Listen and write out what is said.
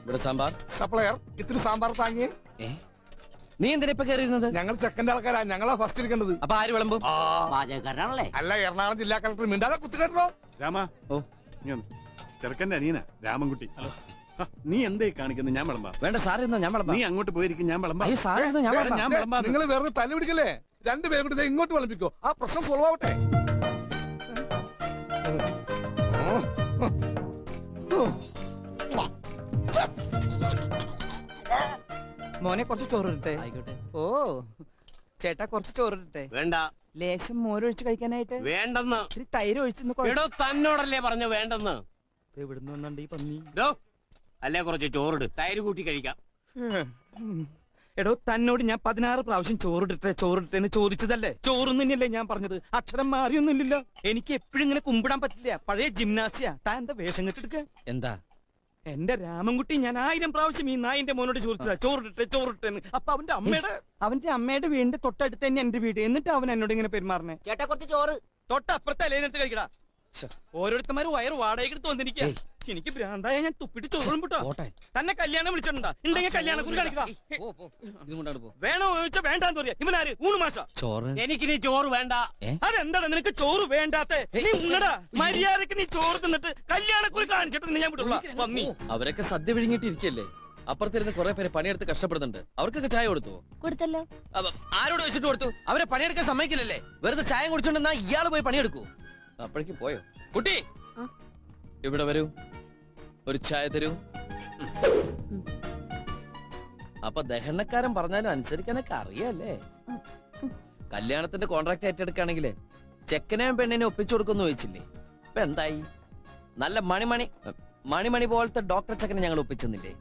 ഇവിടെ സാമ്പാർ. സപ്ലയർ ഇത്തിരി സാമ്പാർ താങ്ങിയേ. നീ എന്തിനാ ഇപ്പൊ കയറിയിരുന്നത്? ഞങ്ങൾ ചെക്കന്റെ ആൾക്കാരാ, ഞങ്ങളാ ഫസ്റ്റ് ഇരിക്കേണ്ടത്. അപ്പൊ ആര് വിളമ്പും? പാചകക്കാരനാണല്ലേ? അല്ല, എറണാകുളം ജില്ലാ കളക്ടർ മിണ്ടാതെ കുത്തുകെട്ടോ. രാമ, ഓ ചെറുക്കന്റെ അനിയനാ രാമൻകുട്ടി. നീ എന്തേ കാണിക്കുന്നത്? ഞാൻ വിളമ്പാ. വേണ്ട സാറേ, ഞാൻ വിളമ്പാ. നീ അങ്ങോട്ട് പോയിരിക്കും, ഞാൻ വിളമ്പാ. ഞാൻ വിളമ്പാ. നിങ്ങൾ വെറുതെ തല്ലു പിടിക്കല്ലേ? രണ്ടുപേരും കൂടി ഇങ്ങോട്ട് വിളമ്പിക്കോ, ആ പ്രശ്നം സോൾവ് ആവട്ടെ. മോനെ കുറച്ച് ചോറിട്ടെ. ഓ ചേട്ടാ കുറച്ച് ചോറിട്ടെ. വേണ്ട. ലേശം മോരൊഴിച്ച് കഴിക്കാനായിട്ട്. വേണ്ടെന്ന്. ഇത്തിരി തൈര് ഒഴിച്ചെന്ന്. തന്നോടല്ലേ പറഞ്ഞു വേണ്ടെന്ന്. എവിടുന്ന് വന്നുണ്ട് ഈ പന്നി? അല്ലേ കുറച്ച് ചോറിട്, തൈര് കൂട്ടി കഴിക്കാം. എടോ തന്നോട് ഞാൻ 16 പ്രാവശ്യം ചോറിട്ടെ എന്ന് ചോദിച്ചതല്ലേ? ചോറും തന്നെയല്ലേ ഞാൻ പറഞ്ഞത്? അക്ഷരം മാറിയൊന്നുമില്ലല്ലോ. എനിക്ക് എപ്പോഴും ഇങ്ങനെ കുമ്പിടാൻ പറ്റില്ല. പഴയ ജിംനാസിയ. താൻ എന്താ വേഷം കെട്ടെടുക്ക? എന്താ എന്റെ രാമൻകുട്ടി, ഞാൻ 1000 പ്രാവശ്യം ഈ നായിന്റെ മോനോട് ചോദിച്ചതാ ചോറിട്ടെ. അപ്പൊ അവന്റെ അമ്മയുടെ വീടിന്റെ തൊട്ടടുത്ത് തന്നെ എന്റെ വീട്. എന്നിട്ട് അവൻ എന്നോട് ഇങ്ങനെ പെരുമാറണേ. ചേട്ടാ കുറച്ച് ചോറ്. തൊട്ടപ്പുറത്തെ അലേനടുത്ത് കഴിക്കടാ. ഓരോരുത്തന്മാര് വയറ് വാടകയ്ക്ക് തോന്നിരിക്കുക. എനിക്ക് ഭ്രാന്തായ ഞാൻ തുപ്പിട്ട് ചോറും വിട്ടോ. തന്നെ കല്യാണം വിളിച്ചിട്ടുണ്ടാ? ഉണ്ടെങ്കിൽ കല്യാണക്കുറി കാണിക്കടാ. വേണോ ചോദിച്ചാ വേണ്ടാന്ന് പറയാ. ഇവനാര്? ഊണ് മാഷ. എനിക്കിനി ചോറ് വേണ്ട. അതെന്താണ് നിനക്ക് ചോറ് വേണ്ടാത്ത? നീ ഉണ്ണടാ. മര്യാദക്ക് നീ ചോറ് തിന്നിട്ട് കല്യാണക്കുറി കാണിച്ചിട്ട് ഞാൻ വിട്ടുള്ള. അവരൊക്കെ സദ്യ വിഴുങ്ങിട്ടിരിക്കല്ലേ. അപ്പുറത്തിരുന്ന് കുറെ പേര് പണിയെടുത്ത് കഷ്ടപ്പെടുന്നുണ്ട്. അവർക്കൊക്കെ ചായ കൊടുത്തല്ലോ. ആരോട് വെച്ചിട്ട് കൊടുത്തു? അവരെ പണിയെടുക്കാൻ സമ്മതിക്കില്ലല്ലേ? വെറുതെ ചായ കുടിച്ചോണ്ടെന്നാ ഇയാള് പോയി പണിയെടുക്കൂ. അപ്പോഴേക്കും പോയോ? കുട്ടി ഇവിടെ വരൂ, ഒരു ചായ തരൂ. അപ്പൊ ദഹനക്കാരൻ പറഞ്ഞാലും അനുസരിക്കാനൊക്കെ അറിയാല്ലേ? കല്യാണത്തിന്റെ കോൺട്രാക്ട് ഏറ്റെടുക്കുകയാണെങ്കില് ചെക്കനെയും പെണ്ണിനെ ഒപ്പിച്ചു കൊടുക്കുമെന്ന് ചോദിച്ചില്ലേ? ഇപ്പൊ എന്തായി? നല്ല മണിമണി പോലത്തെ ഡോക്ടർ ചെക്കനെ ഞങ്ങൾ ഒപ്പിച്ചെന്നില്ലേ?